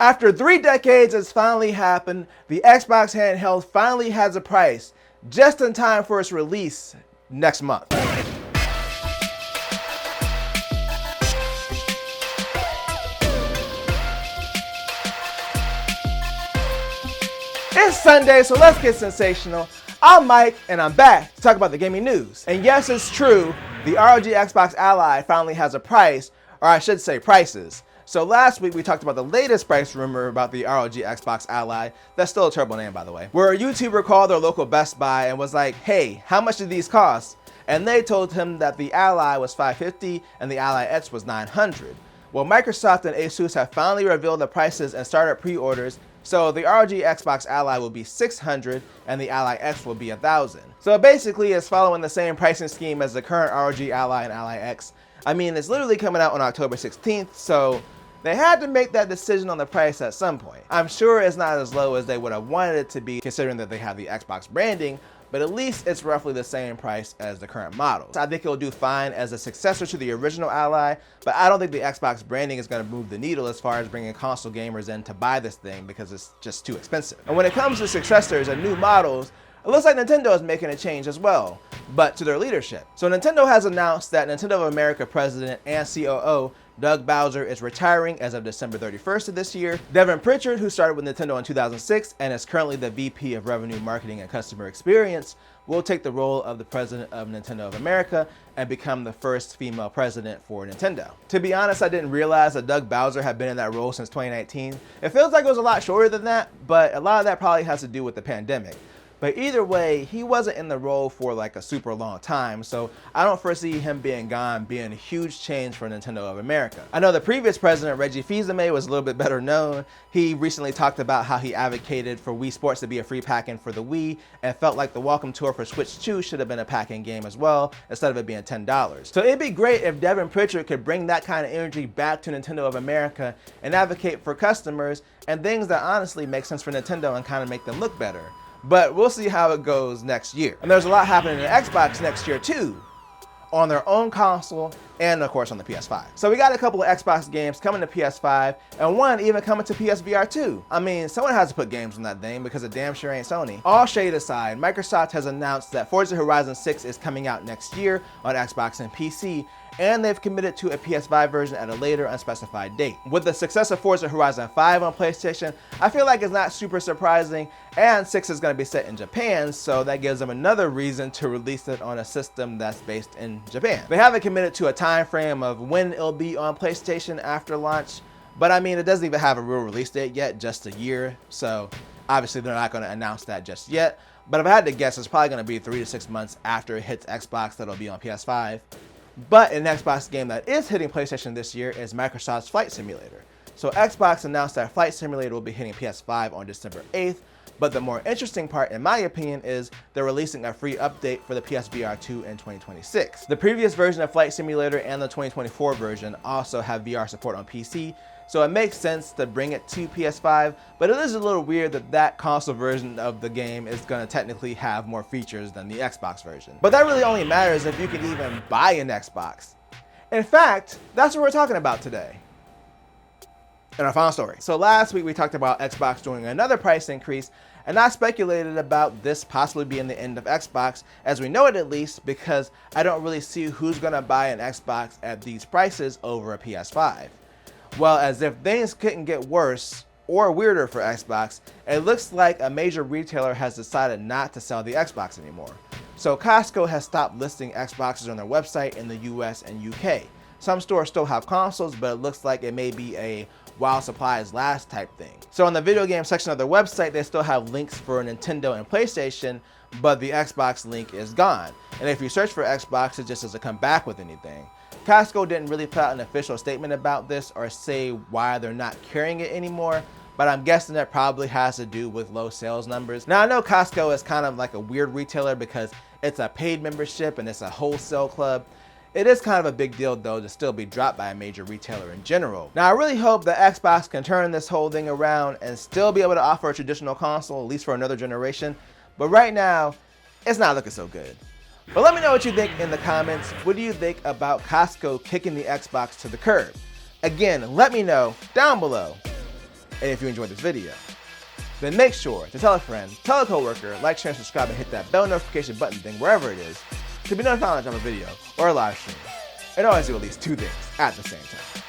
After 3 decades, it's finally happened. The Xbox handheld finally has a price, just in time for its release next month. It's Sunday, so let's get sensational. I'm Mike, and I'm back to talk about the gaming news. And yes, it's true, the ROG Xbox Ally finally has a price, or I should say prices. So last week we talked about the latest price rumor about the ROG Xbox Ally. That's still a terrible name, by the way. Where a YouTuber called their local Best Buy and was like, hey, how much did these cost? And they told him that the Ally was $550 and the Ally X was $900. Well, Microsoft and Asus have finally revealed the prices and started pre-orders. So the ROG Xbox Ally will be $600 and the Ally X will be $1,000. So basically it's following the same pricing scheme as the current ROG Ally and Ally X. I mean, it's literally coming out on October 16th, so they had to make that decision on the price at some point. I'm sure it's not as low as they would have wanted it to be, considering that they have the Xbox branding, but at least it's roughly the same price as the current model. I think it'll do fine as a successor to the original Ally, but I don't think the Xbox branding is going to move the needle as far as bringing console gamers in to buy this thing because it's just too expensive. And when it comes to successors and new models, it looks like Nintendo is making a change as well, but to their leadership. So Nintendo has announced that Nintendo of America president and COO Doug Bowser is retiring as of December 31st of this year. Devin Pritchard, who started with Nintendo in 2006 and is currently the VP of Revenue Marketing and Customer Experience, will take the role of the president of Nintendo of America and become the first female president for Nintendo. To be honest, I didn't realize that Doug Bowser had been in that role since 2019. It feels like it was a lot shorter than that, but a lot of that probably has to do with the pandemic. But either way, he wasn't in the role for like a super long time, so I don't foresee him being gone being a huge change for Nintendo of America. I know the previous president, Reggie Fils-Aimé, was a little bit better known. He recently talked about how he advocated for Wii Sports to be a free pack-in for the Wii and felt like the Welcome Tour for Switch 2 should have been a pack-in game as well, instead of it being $10. So it'd be great if Devin Pritchard could bring that kind of energy back to Nintendo of America and advocate for customers and things that honestly make sense for Nintendo and kind of make them look better. But we'll see how it goes next year. And there's a lot happening in Xbox next year too, on their own console and of course on the PS5. So we got a couple of Xbox games coming to PS5 and one even coming to PSVR 2. I mean, someone has to put games on that thing because it damn sure ain't Sony. All shade aside, Microsoft has announced that Forza Horizon 6 is coming out next year on Xbox and PC, and they've committed to a PS5 version at a later unspecified date. With the success of Forza Horizon 5 on PlayStation, I feel like it's not super surprising, and 6 is going to be set in Japan, so that gives them another reason to release it on a system that's based in Japan. They haven't committed to a time frame of when it'll be on PlayStation after launch, but I mean, it doesn't even have a real release date yet, just a year, so obviously they're not going to announce that just yet. But if I had to guess, it's probably going to be 3 to 6 months after it hits Xbox that'll be on PS5. But an Xbox game that is hitting PlayStation this year is Microsoft's Flight Simulator. So Xbox announced that Flight Simulator will be hitting PS5 on December 8th, but the more interesting part, in my opinion, is they're releasing a free update for the PSVR 2 in 2026. The previous version of Flight Simulator and the 2024 version also have VR support on PC, so it makes sense to bring it to PS5, but it is a little weird that that console version of the game is going to technically have more features than the Xbox version. But that really only matters if you can even buy an Xbox. In fact, that's what we're talking about today in our final story. So last week we talked about Xbox doing another price increase, and I speculated about this possibly being the end of Xbox, as we know it at least, because I don't really see who's going to buy an Xbox at these prices over a PS5. Well, as if things couldn't get worse or weirder for Xbox, it looks like a major retailer has decided not to sell the Xbox anymore. So Costco has stopped listing Xboxes on their website in the US and UK. Some stores still have consoles, but it looks like it may be a while supplies last type thing. So on the video game section of their website, they still have links for Nintendo and PlayStation, but the Xbox link is gone. And if you search for Xbox, it just doesn't come back with anything. Costco didn't really put out an official statement about this or say why they're not carrying it anymore, but I'm guessing that probably has to do with low sales numbers. Now I know Costco is kind of like a weird retailer because it's a paid membership and it's a wholesale club. It is kind of a big deal though to still be dropped by a major retailer in general. Now I really hope that Xbox can turn this whole thing around and still be able to offer a traditional console, at least for another generation, but right now, it's not looking so good. But let me know what you think in the comments. What do you think about Costco kicking the Xbox to the curb? Again, let me know down below. and if you enjoyed this video. Then make sure to tell a friend, tell a coworker, like, share, and subscribe, and hit that bell notification button thing wherever it is to be notified when I drop a video or a live stream. And always do at least 2 things at the same time.